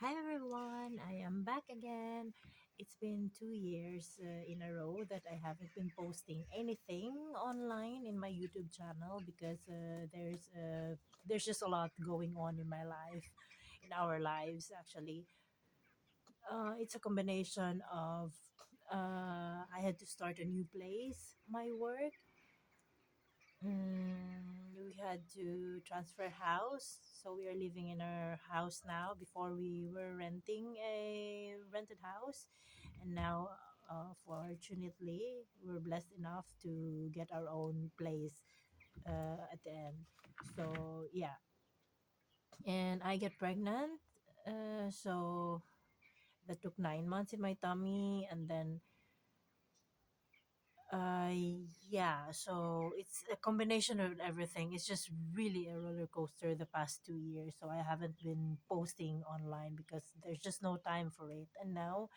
Hi everyone, I am back again. It's been 2 years in a row that I haven't been posting anything online in my YouTube channel because there's just a lot going on in my life, in our lives actually. It's a combination of I had to start a new place, my work. We had to transfer house, so we are living in our house now. Before we were renting a rented house, and now, fortunately, we're blessed enough to get our own place at the end. So yeah, and I get pregnant. So that took 9 months in my tummy, and then Uh, yeah, so it's a combination of everything. It's just really a roller coaster the past 2 years. So I haven't been posting online because there's just no time for it. And now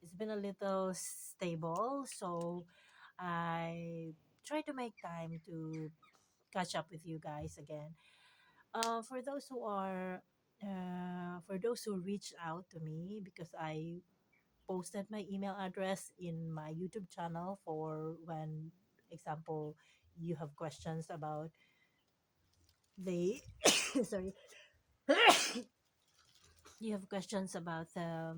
it's been a little stable. So I try to make time to catch up with you guys again. For those who are, for those who reach out to me because I posted my email address in my YouTube channel for when, example, you have questions about the sorry, you have questions about the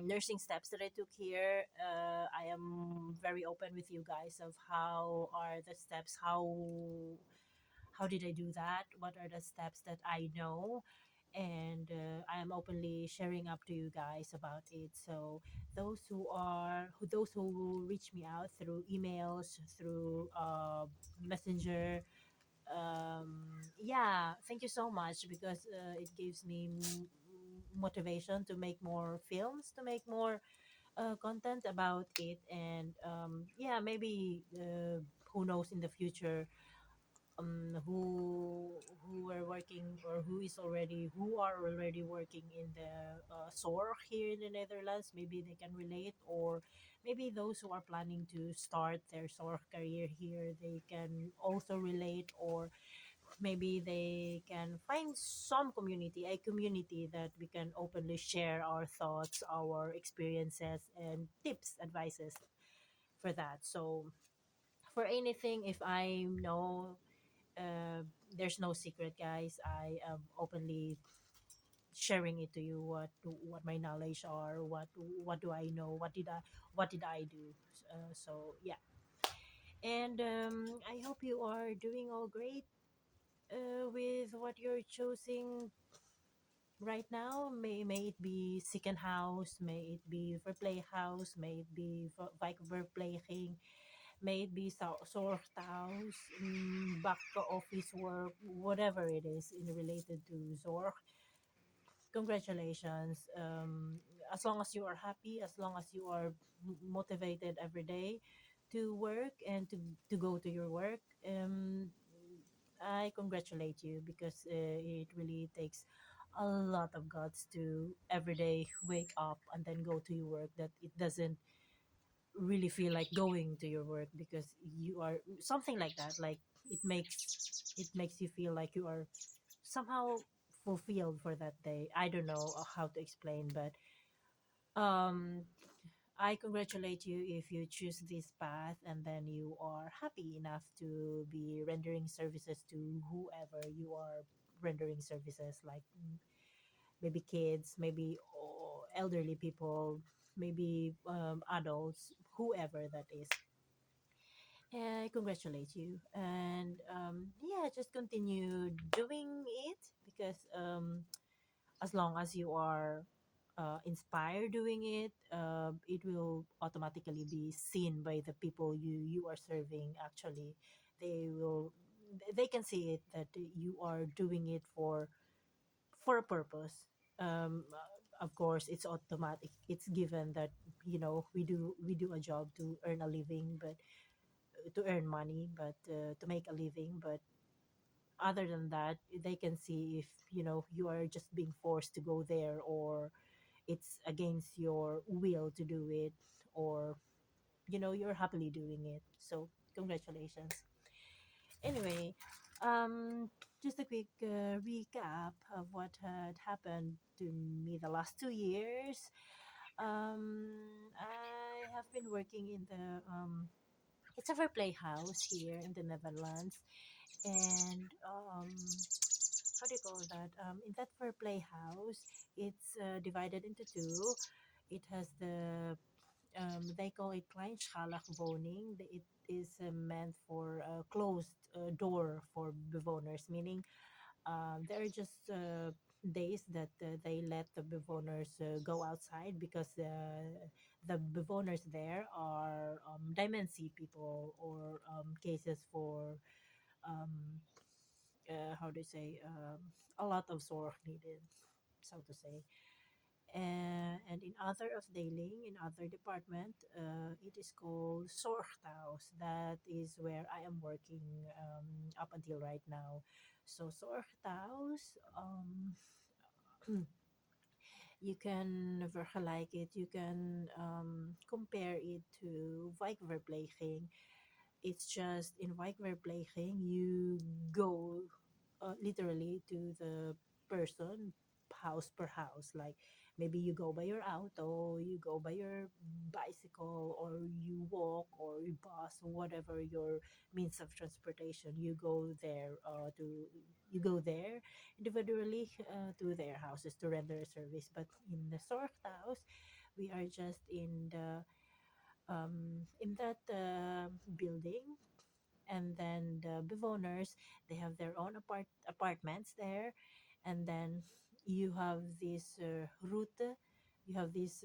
nursing steps that I took here. I am very open with you guys of how are the steps, how did I do that, what are the steps that I know, and I am openly sharing up to you guys about it. So those who reach me out through emails, through messenger, yeah, thank you so much because it gives me motivation to make more films, to make more content about it. And yeah, maybe who knows in the future, who are working or who are already working in the SOR here in the Netherlands. Maybe they can relate, or maybe those who are planning to start their SOR career here, they can also relate, or maybe they can find some community, a community that we can openly share our thoughts, our experiences, and tips, advices for that. So for anything, if I know, uh, there's no secret, guys. I am openly sharing it to you, what my knowledge are, what do I know, what did I do. So yeah, and I hope you are doing all great with what you're choosing right now. May it be second house, may it be for playhouse, may it be for playing, may it be Zorgthuis, back office work, whatever it is in related to Zorg. Congratulations. As long as you are happy, as long as you are motivated every day to work and to go to your work, I congratulate you because it really takes a lot of guts to every day wake up and then go to your work, that it doesn't really feel like going to your work because you are something like that, like it makes you feel like you are somehow fulfilled for that day. I don't know how to explain, but um I congratulate you if you choose this path and then you are happy enough to be rendering services to whoever you are rendering services, like maybe kids, maybe elderly people, maybe adults, whoever that is. I congratulate you, and yeah, just continue doing it because as long as you are inspired doing it, it will automatically be seen by the people you are serving. Actually, they will they can see it that you are doing it for a purpose. Of course, it's automatic. It's given that we do a job to earn a living, but to earn money, but to make a living. But other than that, they can see if you are just being forced to go there, or it's against your will to do it, or you're happily doing it. So congratulations. Anyway, um just a quick recap of what had happened to me the last 2 years. I have been working in the it's a fair play house here in the Netherlands, and how do you call that? In that fair play house, it's divided into two. It has the they call it kleinschalig woning. It is meant for a closed door for bewoners, meaning there are just days that they let the bewoners go outside because the bewoners there are dementia people or cases for um, how do you say a lot of zorg needed, so to say. And in other afdeling, in other department, it is called Zorgthuis. That is where I am working up until right now. So Zorgthuis, you can vergelijk it, you can compare it to wijkverpleging. It's just in wijkverpleging, you go literally to the person house per house. Like maybe you go by your auto, you go by your bicycle, or you walk, or you bus, or whatever your means of transportation. You go there individually to their houses to render a service. But in the Zorgthuis, we are just in that building, and then the bewoners, they have their own apartments there, and then you have this route, you have this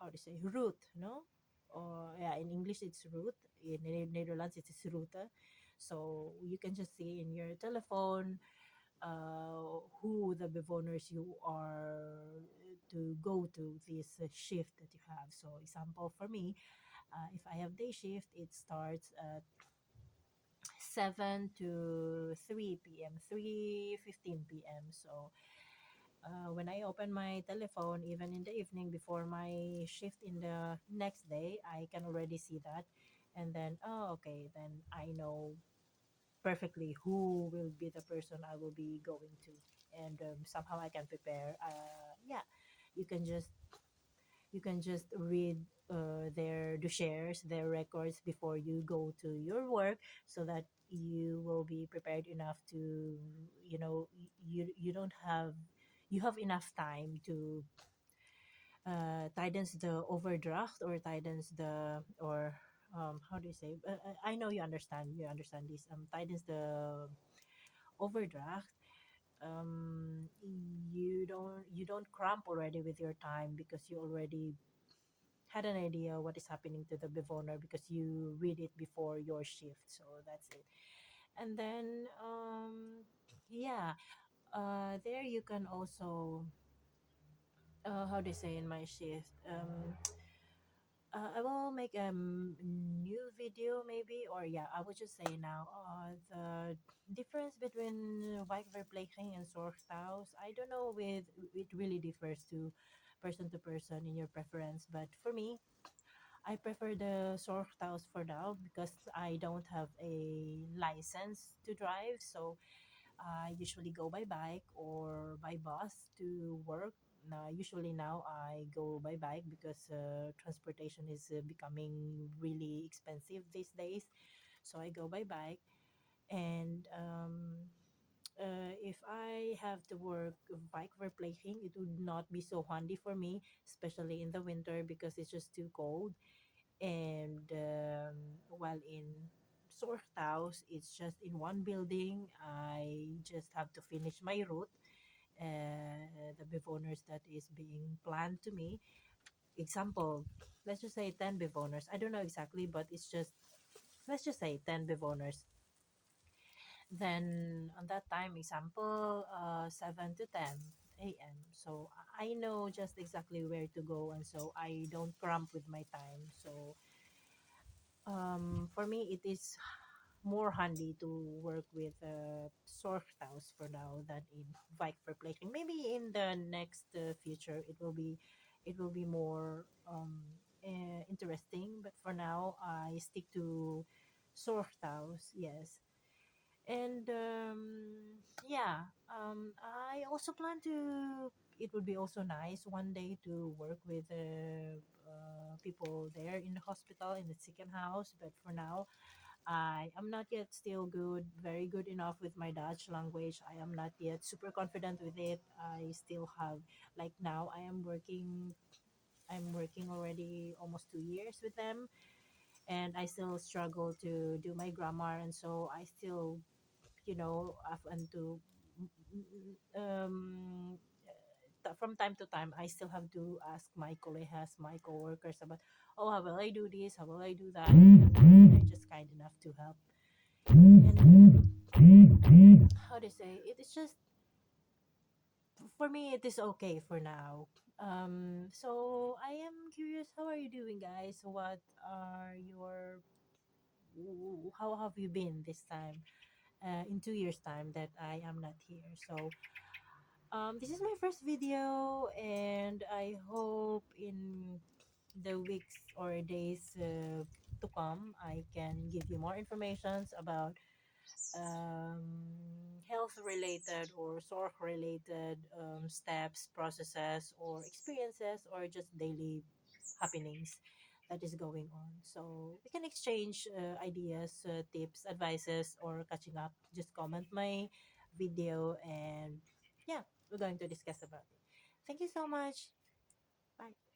how to say route, no, or yeah, in English it's route, in Netherlands it is route. So you can just see in your telephone who the bewoners you are to go to this shift that you have. So example for me, if I have day shift, it starts at 7 to 3 p.m., 3:15 p.m. So when I open my telephone, even in the evening before my shift in the next day, I can already see that. And then, oh, okay, then I know perfectly who will be the person I will be going to. And somehow I can prepare. Yeah, you can just you can just read their the shares, their records before you go to your work, so that you will be prepared enough to, you don't have you have enough time to tidens the overdraft, or tidens the, or how do you say, I know you understand this, tidens the overdraft. You don't cramp already with your time, because you already had an idea what is happening to the bewoner, because you read it before your shift. So that's it. And then yeah, there you can also how do you say, in my shift, I will make a new video maybe, or yeah, I would just say now the difference between Wijkverpleging and Zorgthuis. I don't know, with it really differs to person in your preference, but for me, I prefer the Zorgthuis for now, because I don't have a license to drive. So I usually go by bike or by bus to work. Usually now I go by bike, because transportation is becoming really expensive these days. So I go by bike. And if I have to work bike verpleging, it would not be so handy for me, especially in the winter, because it's just too cold. And while in Sorthouse, it's just in one building. I just have to finish my route, the bewoners that is being planned to me. Example, let's just say 10 bewoners. I don't know exactly, but it's just, let's just say 10 bewoners. Then on that time, example, 7 to 10 a.m. So I know just exactly where to go, and so I don't cramp with my time. So for me, it is more handy to work with Sorgthaus for now than in Vike for playing. Maybe in the next future, it will be more interesting. But for now, I stick to Sorgthaus. Yes, And yeah, I also plan to. It would be also nice one day to work with people there in the hospital in the second house. But for now, I am not yet still good, very good enough with my Dutch language. I am not yet super confident with it. I still have, like now I am working. I'm working already almost 2 years with them, and I still struggle to do my grammar, and so I still, have and to um from time to time I still have to ask my colleagues, my coworkers about, oh, how will I do this, how will I do that, because they're just kind enough to help. And how to say it is just, for me it is okay for now. So I am curious, how are you doing, guys? What are your how have you been this time, in 2 years time that I am not here? So this is my first video, and I hope in the weeks or days to come, I can give you more informations about health related or sort related steps, processes, or experiences, or just daily happenings that is going on. So we can exchange ideas, tips, advices, or catching up. Just comment my video, and yeah, we're going to discuss about it. Thank you so much. Bye.